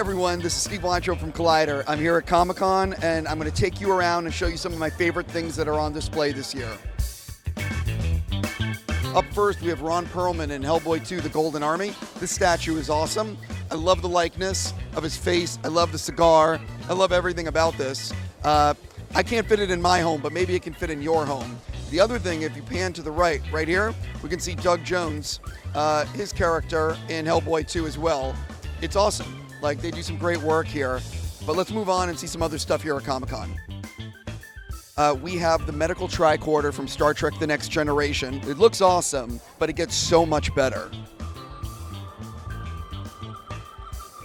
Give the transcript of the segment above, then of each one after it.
everyone, this is Steve Weintraub from Collider. I'm here at Comic-Con, and I'm going to take you around and show you some of my favorite things that are on display this year. Up first, we have Ron Perlman in Hellboy 2, The Golden Army. This statue is awesome. I love the likeness of his face. I love the cigar. I love everything about this. I can't fit it in my home, but maybe it can fit in your home. The other thing, if you pan to the right here, we can see Doug Jones, his character in Hellboy 2 as well. It's awesome. Like, they do some great work here. But let's move on and see some other stuff here at Comic-Con. We have the medical tricorder from Star Trek The Next Generation. It looks awesome, but it gets so much better.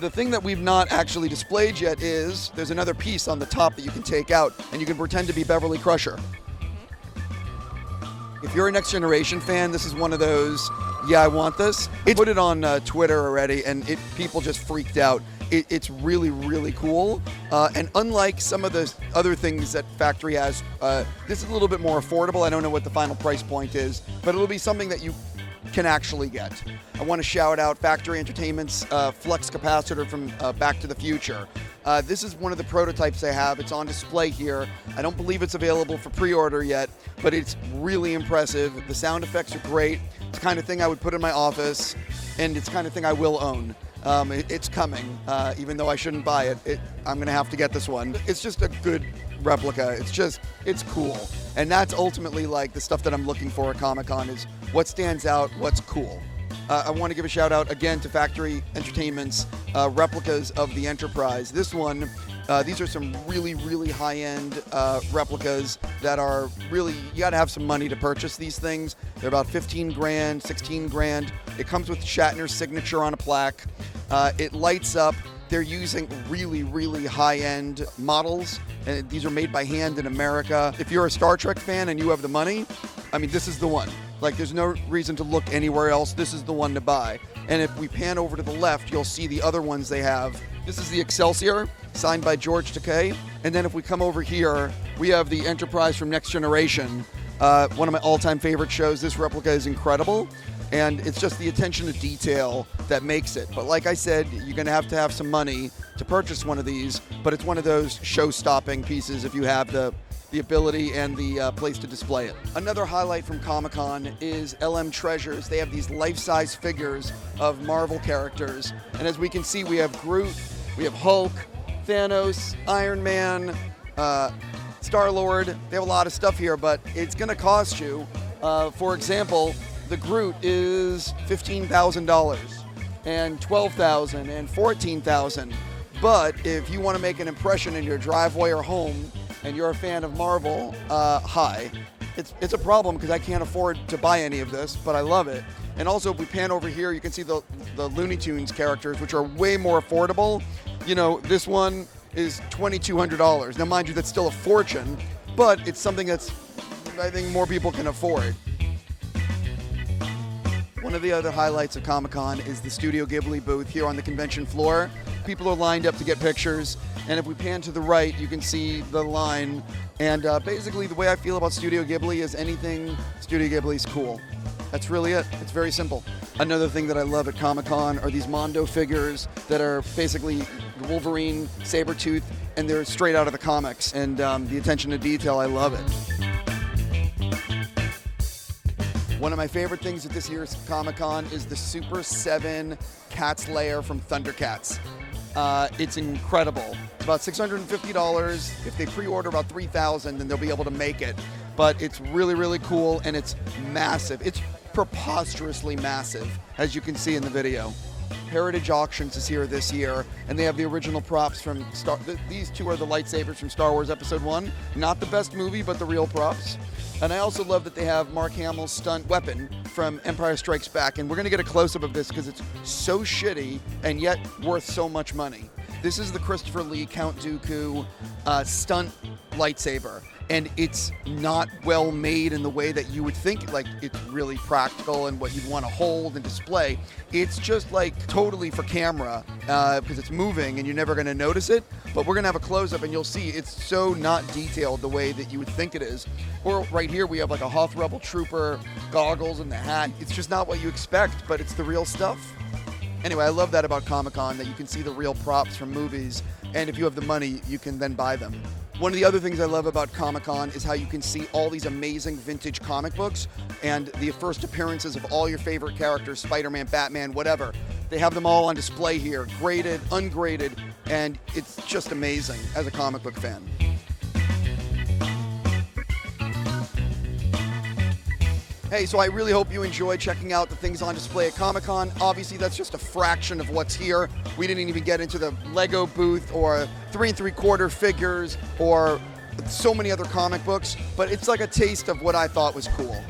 The thing that we've not actually displayed yet is there's another piece on the top that you can take out, and you can pretend to be Beverly Crusher. If you're a Next Generation fan, this is one of those, yeah, I want this. I put it on Twitter already, and people just freaked out. It's really, really cool. And unlike some of the other things that Factory has, this is a little bit more affordable. I don't know what the final price point is, but it'll be something that you can actually get. I want to shout out Factory Entertainment's Flux Capacitor from Back to the Future. This is one of the prototypes I have. It's on display here. I don't believe it's available for pre-order yet, but it's really impressive. The sound effects are great. It's the kind of thing I would put in my office, and it's the kind of thing I will own. It's coming, even though I shouldn't buy it. I'm going to have to get this one. It's just a good replica. It's cool. And that's ultimately like the stuff that I'm looking for at Comic-Con is what stands out, what's cool. I want to give a shout out again to Factory Entertainment's replicas of the Enterprise. This one, these are some really, really high-end replicas that are really, you got to have some money to purchase these things. They're about 15 grand, 16 grand. It comes with Shatner's signature on a plaque. It lights up. They're using really, really high-end models, and these are made by hand in America. If you're a Star Trek fan and you have the money, I mean, this is the one. Like, there's no reason to look anywhere else. This is the one to buy. And if we pan over to the left, you'll see the other ones they have. This is the Excelsior, signed by George Takei. And then if we come over here, we have the Enterprise from Next Generation. One of my all-time favorite shows. This replica is incredible. And it's just the attention to detail that makes it. But like I said, you're going to have some money to purchase one of these. But it's one of those show-stopping pieces if you have the ability and the place to display it. Another highlight from Comic-Con is LM Treasures. They have these life-size figures of Marvel characters. And as we can see, we have Groot, we have Hulk, Thanos, Iron Man, Star-Lord. They have a lot of stuff here, but it's going to cost you. For example, the Groot is $15,000 and $12,000 and $14,000. But if you want to make an impression in your driveway or home and you're a fan of Marvel, it's a problem because I can't afford to buy any of this, but I love it. And also, if we pan over here, you can see the Looney Tunes characters, which are way more affordable. You know, this one is $2,200. Now, mind you, that's still a fortune, but it's something that's, I think, more people can afford. One of the other highlights of Comic-Con is the Studio Ghibli booth here on the convention floor. People are lined up to get pictures, and if we pan to the right, you can see the line. And basically, the way I feel about Studio Ghibli is anything Studio Ghibli is cool. That's really it. It's very simple. Another thing that I love at Comic-Con are these Mondo figures that are basically Wolverine, Sabretooth, and they're straight out of the comics. And the attention to detail, I love it. One of my favorite things at this year's Comic-Con is the Super 7 Cat's Lair from Thundercats. It's incredible. It's about $650. If they pre-order about $3,000, then they'll be able to make it. But it's really, really cool, and it's massive. It's preposterously massive, as you can see in the video. Heritage Auctions is here this year, and they have the original props from these two are the lightsabers from Star Wars Episode 1. Not the best movie, but the real props. And I also love that they have Mark Hamill's stunt weapon from Empire Strikes Back. And we're going to get a close-up of this because it's so shitty and yet worth so much money. This is the Christopher Lee Count Dooku stunt lightsaber. And it's not well made in the way that you would think, like it's really practical and what you'd want to hold and display. It's just like totally for camera because it's moving and you're never going to notice it. But we're going to have a close-up and you'll see it's so not detailed the way that you would think it is. Or right here we have like a Hoth Rebel Trooper goggles and the hat. It's just not what you expect, but it's the real stuff. Anyway, I love that about Comic-Con, that you can see the real props from movies, and if you have the money, you can then buy them. One of the other things I love about Comic-Con is how you can see all these amazing vintage comic books and the first appearances of all your favorite characters, Spider-Man, Batman, whatever. They have them all on display here, graded, ungraded, and it's just amazing as a comic book fan. Hey, so I really hope you enjoyed checking out the things on display at Comic-Con. Obviously, that's just a fraction of what's here. We didn't even get into the Lego booth or 3 3/4 figures or so many other comic books, but it's like a taste of what I thought was cool.